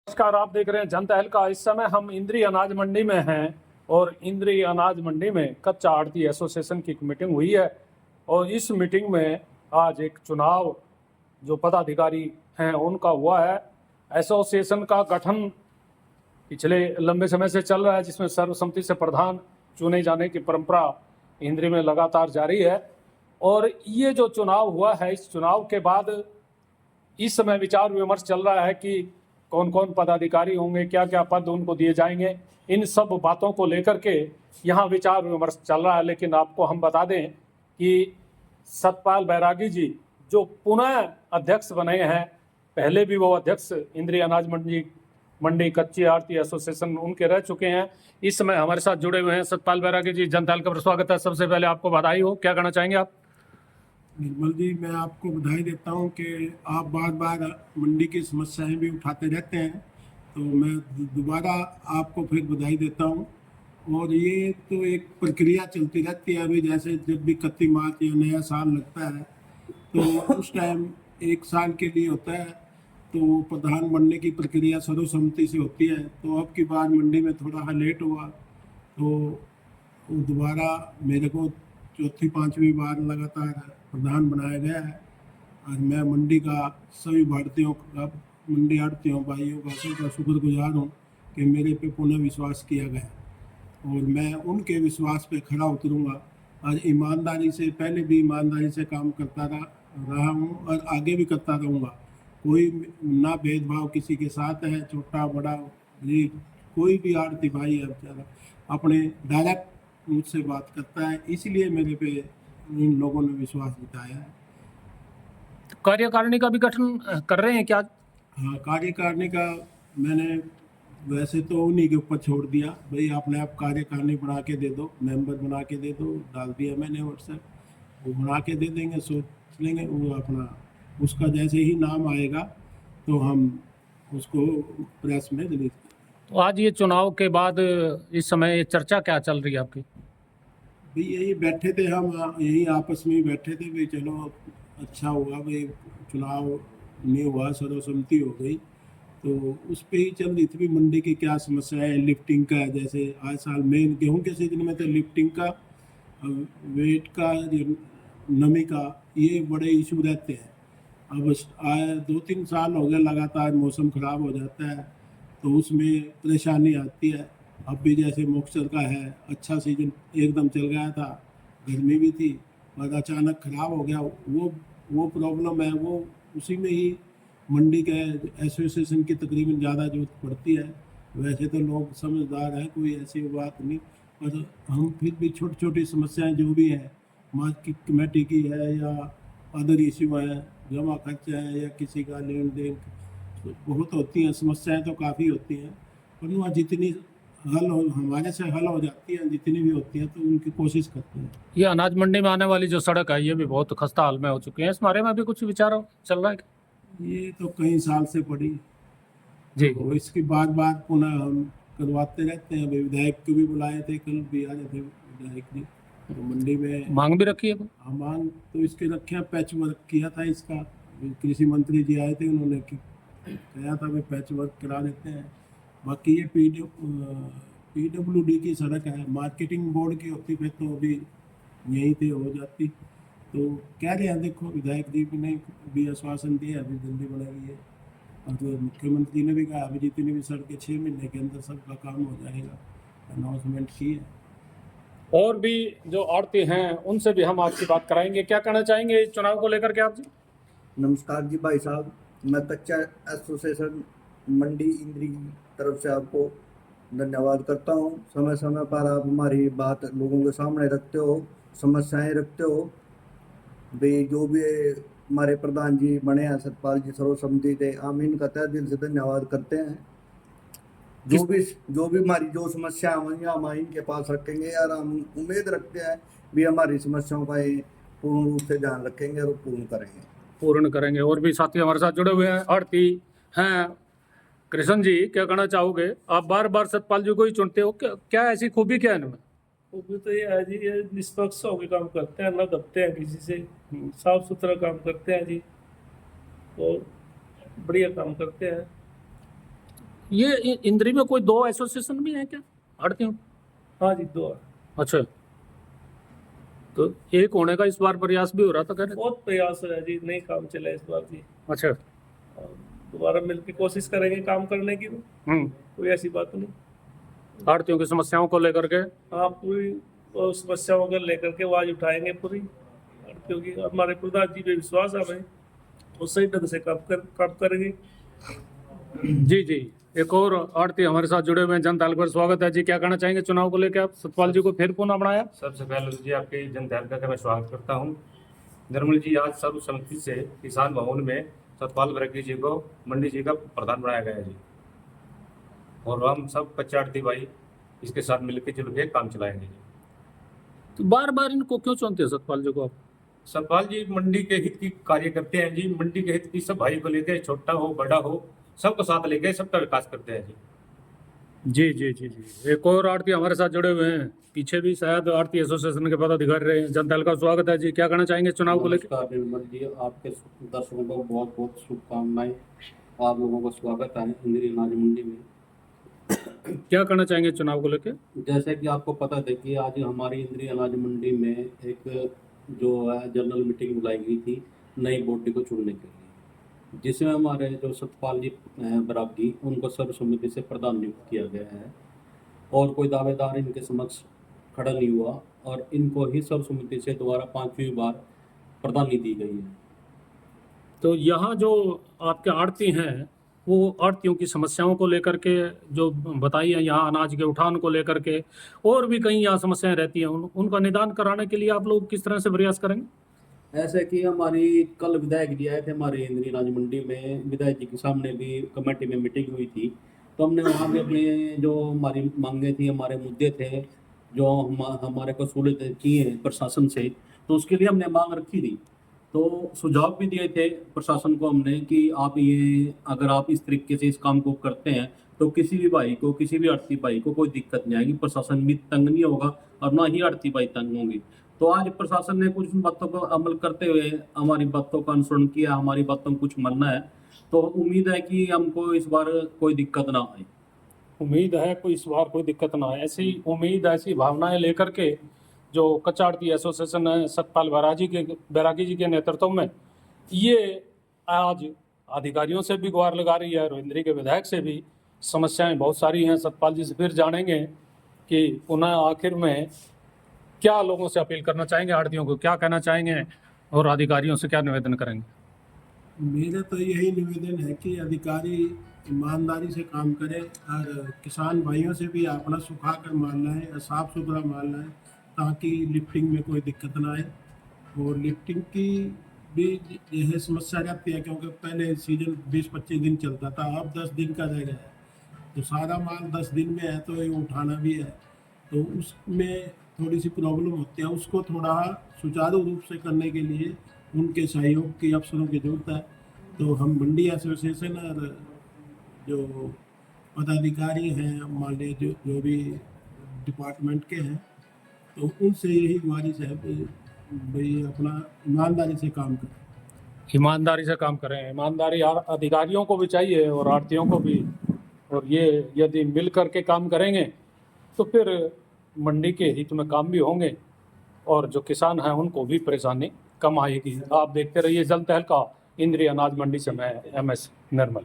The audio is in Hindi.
नमस्कार, आप देख रहे हैं जनता का। इस समय हम इंद्री अनाज मंडी में हैं और इंद्री अनाज मंडी में कच्चा आढ़ती एसोसिएशन की मीटिंग हुई है और इस मीटिंग में आज एक चुनाव जो पदाधिकारी हैं उनका हुआ है। एसोसिएशन का गठन पिछले लंबे समय से चल रहा है, जिसमें सर्वसम्मति से प्रधान चुने जाने की परंपरा इंद्री में लगातार जारी है। और ये जो चुनाव हुआ है, इस चुनाव के बाद इस समय विचार विमर्श चल रहा है कि कौन कौन पदाधिकारी होंगे, क्या क्या पद उनको दिए जाएंगे। इन सब बातों को लेकर के यहाँ विचार विमर्श चल रहा है। लेकिन आपको हम बता दें कि सतपाल बैरागी जी जो पुनः अध्यक्ष बने हैं, पहले भी वो अध्यक्ष इंद्री अनाज मंडी कच्ची आढ़ती एसोसिएशन उनके रह चुके हैं, इस समय हमारे साथ जुड़े हुए हैं। सतपाल बैरागी जी, जनता हल्का पर स्वागत है। सबसे पहले आपको बधाई हो, क्या कहना चाहेंगे आप? निर्मल जी, मैं आपको बधाई देता हूं कि आप बार बार मंडी की समस्याएं भी उठाते रहते हैं, तो मैं दोबारा आपको फिर बधाई देता हूं। और ये तो एक प्रक्रिया चलती रहती है। अभी जैसे जब भी कत्ती मार्च या नया साल लगता है तो उस टाइम एक साल के लिए होता है, तो प्रधान बनने की प्रक्रिया सर्वसम्मति से होती है। तो अब की बार मंडी में थोड़ा लेट हुआ, तो दोबारा मेरे को चौथी पांचवी बार लगातार प्रधान बनाया गया है। और मैं मंडी का सभी भारतीयों का, मंडी आढ़तियों भाइयों का सबका शुक्रगुजार हूँ कि मेरे पे पुनः विश्वास किया गया और मैं उनके विश्वास पे खड़ा उतरूँगा। और ईमानदारी से, पहले भी ईमानदारी से काम करता रहा हूँ और आगे भी करता रहूँगा। कोई ना भेदभाव किसी के साथ है, छोटा बड़ा गरीब, कोई भी आढ़ती भाई है बेचारा अपने डायरेक्ट मुझसे बात करता है, इसलिए मेरे पे इन लोगों ने विश्वास जताया है। कार्यकारिणी का भी गठन कर रहे हैं क्या? हाँ, कार्यकारिणी का मैंने वैसे तो उन्हीं के ऊपर छोड़ दिया, भाई अपने आप कार्यकारिणी बना के दे दो, मेंबर बना के दे दो, डाल दिया मैंने व्हाट्सएप, वो बना के दे देंगे, सोच लेंगे वो अपना। उसका जैसे ही नाम आएगा तो हम उसको प्रेस में रिलीज करेंगे। तो आज ये चुनाव के बाद इस समय चर्चा क्या चल रही है आपकी? भाई यही बैठे थे हम, यही आपस में ही बैठे थे, भाई चलो अच्छा हुआ, भाई चुनाव नहीं हुआ, सर्वसम्मति हो गई, तो उस पे ही चल रही थी मंडी की क्या समस्या है। लिफ्टिंग का, जैसे आज साल मेन गेहूं के सीजन में तो लिफ्टिंग का, वेट का, नमी का, ये बड़े इशू रहते हैं। अब 2-3 साल हो गए लगातार मौसम खराब हो जाता है तो उसमें परेशानी आती है। अब भी जैसे मॉइस्चर का है, अच्छा सीजन एकदम चल गया था, गर्मी भी थी और अचानक खराब हो गया, वो प्रॉब्लम है। वो उसी में ही मंडी के एसोसिएशन की तकरीबन ज़्यादा जरूरत पड़ती है। वैसे तो लोग समझदार हैं, कोई ऐसी बात नहीं, पर हम फिर भी छोटी छोटी समस्याएं जो भी हैं, मार्केट कमेटी की है या अदर इशू है, जमा खर्चा है या किसी का लेन देन, तो बहुत होती हैं समस्याएं, तो काफ़ी होती हैं। पर वहाँ जितनी हल हो, हमारे से हल हो जाती हैं, जितनी भी होती हैं तो उनकी कोशिश करते हैं। ये अनाज मंडी में आने वाली जो सड़क है, ये भी बहुत खस्ता हाल में हो चुकी है, इस बारे में भी कुछ विचार चल रहा है क्या? ये तो कई साल से पड़ी जी। तो इसकी बात पुनः हम करवाते रहते हैं। विधायक को भी बुलाए थे, कल भी आए थे विधायक जी, तो मंडी में मांग भी रखी है कोई? मांग तो इसके रखे, पैच वर्क किया था इसका, कृषि मंत्री जी आए थे, उन्होंने कहा था वे पैच वर्क करा देते हैं। बाकी ये PWD की सड़क है, मार्केटिंग बोर्ड की होती फिर तो अभी यहीं पे हो जाती। तो कह रहे हैं, देखो विधायक जी भी ने भी आश्वासन दिया, अभी जल्दी बनाएगी है। और तो मुख्यमंत्री ने भी कहा अभी जितनी भी सड़कें 6 महीने के अंदर सबका काम हो जाएगा, अनाउंसमेंट की है। और भी जो आढ़ती हैं उनसे भी हम आपकी बात कराएंगे। क्या कहना चाहेंगे इस चुनाव को लेकर के आप जी? नमस्कार जी भाई साहब, मैं कच्चा एसोसिएशन मंडी इंद्री की तरफ से आपको धन्यवाद करता हूं। समय समय पर आप हमारी बात लोगों के सामने रखते हो, समस्याएं रखते हो। भाई जो भी हमारे प्रधान जी बने हैं सतपाल जी, सर्वसम्मति थे, हम इनका तहे दिल से धन्यवाद करते हैं। जो भी हमारी जो समस्या होंगी हम इनके पास रखेंगे और हम उम्मीद रखते हैं भी हमारी समस्याओं का ये पूर्ण रूप से ध्यान रखेंगे और पूर्ण करेंगे। और भी साथी हमारे साथ जुड़े हुए हैं, आढ़ती हैं। कृष्ण जी, क्या कहना चाहोगे? आप बार बार सतपाल जी को ही चुनते हो, क्या ऐसी खूबी क्या है इनमें? खूबी तो ये है जी, ये निष्पक्ष होकर काम करते हैं, ना दबते हैं किसी से, साफ सुथरा काम करते हैं जी, और बढ़िया काम करते हैं। ये इंद्री में कोई 2 एसोसिएशन भी हैं क्या आड़तियों? हाँ जी, 2 है। अच्छा, तो एक होने का इस बार प्रयास भी हो रहा था कह रहे थे? बहुत प्रयास है जी, नहीं काम चला इस बार जी। अच्छा। और दोबारा मिलकर कोशिश करेंगे काम करने की, कोई ऐसी बात नहीं। आड़तियों की समस्याओं को लेकर के हाँ, पूरी समस्याओं को लेकर के आवाज उठाएंगे पूरी, क्योंकि हमारे प्रधान जी पे विश्वास है हमें, वो सही ढंग से काम करेंगे। जी जी, एक और आड़ती हमारे साथ जुड़े हुए हैं। जनता हल्का पर स्वागत है जी, क्या कहना चाहेंगे चुनाव को लेकर? आप सतपाल जी को फिर पुनः बनाया। सबसे पहले तो जी आपके जनता हल्का का मैं स्वागत करता हूँ। निर्मल जी आज सर्वसम्मति से किसान भवन में सतपाल वर्गीय जी को मंडी जी का प्रधान बनाया गया है जी, और हम सब कच्चे आड़ती भाई इसके साथ मिलकर जुल के काम चलाएंगे जी। तो बार बार इनको क्यों चुनते हैं सतपाल जी को आप? सतपाल जी मंडी के हित की कार्य करते हैं जी, मंडी के हित की सब भाई को लेकर, छोटा हो बड़ा हो सबको साथ लेकर सबका विकास करते हैं जी। जी जी जी जी, एक और आड़ती हमारे साथ जुड़े हुए हैं, पीछे भी शायद आड़ती एसोसिएशन के पदाधिकारी रहे हैं। जनता हल्का स्वागत है जी, क्या कहना चाहेंगे चुनाव को लेकर? नमस्कार निर्मल जी, आपके दर्शकों को बहुत बहुत शुभकामनाएं। आप लोगों को स्वागत है इंद्री अनाज मंडी में। क्या कहना चाहेंगे चुनाव को लेकर? जैसे कि आपको पता है कि आज हमारी इंद्री अनाज मंडी में एक जो है जनरल मीटिंग बुलाई गई थी नई बॉडी को चुनने के लिए, जिसमें हमारे जो सतपाल जी बरागी उनको सर्वसम्मति से प्रधान नियुक्त किया गया है, और कोई दावेदार इनके समक्ष खड़ा नहीं हुआ, और इनको ही सर्वसम्मति से दोबारा 5वीं बार प्रधानी दी गई है। तो यहाँ जो आपके आड़ती हैं वो आड़तियों की समस्याओं को लेकर के जो बताई है, यहाँ अनाज के उठान को लेकर के और भी कई यहाँ समस्याएं रहती हैं, उनका निदान कराने के लिए आप लोग किस तरह से प्रयास करेंगे? ऐसे कि हमारी कल विधायक जी आए थे हमारी इंद्री अनाज मंडी में, विधायक जी के सामने भी कमेटी में मीटिंग हुई थी, तो हमने वहाँ भी अपने जो हमारी मांगे थी, हमारे मुद्दे थे जो हमारे को सहूलियत किए प्रशासन से, तो उसके लिए हमने मांग रखी थी। तो सुझाव भी दिए थे प्रशासन को हमने कि आप ये अगर आप इस तरीके से इस काम को करते हैं तो किसी भी भाई को, किसी भी आड़ती भाई को कोई दिक्कत नहीं आएगी, प्रशासन भी तंग नहीं होगा और ना ही आड़ती भाई तंग होंगी। तो आज प्रशासन ने कुछ बातों को अमल करते हुए हमारी बातों का अनुसरण किया, हमारी बातों को कुछ मानना है, तो उम्मीद है कि हमको इस बार कोई दिक्कत ना आए। उम्मीद है कोई इस बार कोई दिक्कत ना आए, ऐसी उम्मीद ऐसी भावनाएं लेकर के जो कच्चा आड़ती एसोसिएशन है सतपाल बैरागी जी के नेतृत्व में, ये आज अधिकारियों से भी गुहार लगा रही है और इंद्री के विधायक से भी। समस्याएं बहुत सारी हैं, सतपाल जी से फिर जानेंगे कि पुनः आखिर में क्या लोगों से अपील करना चाहेंगे, आड़तियों को क्या कहना चाहेंगे और अधिकारियों से क्या निवेदन करेंगे। मेरा तो यही निवेदन है कि अधिकारी ईमानदारी से काम करें और किसान भाइयों से भी अपना सुखा कर माल लाएं, साफ़ सुथरा माल लाएं, ताकि लिफ्टिंग में कोई दिक्कत ना आए। और लिफ्टिंग की भी यह समस्या रहती है, क्योंकि पहले सीजन 20-25 दिन चलता था, अब 10 दिन का रह गया है, तो सारा माल 10 दिन में है, तो ये उठाना भी है, तो उसमें थोड़ी सी प्रॉब्लम होती है। उसको थोड़ा सुचारू रूप से करने के लिए उनके सहयोग की अफसरों की जरूरत है। तो हम मंडी एसोसिएशन और जो पदाधिकारी हैं, मान लीजिए जो भी डिपार्टमेंट के हैं, तो उनसे यही गुजारिश है भाई अपना ईमानदारी से काम करें। ईमानदारी से काम करें, ईमानदारी अधिकारियों को भी चाहिए और आड़तियों को भी, और ये यदि मिल कर के काम करेंगे तो फिर मंडी के हित में काम भी होंगे और जो किसान हैं उनको भी परेशानी कम आएगी। आप देखते रहिए जनता हल्का इंद्री अनाज मंडी से मैं MS निर्मल।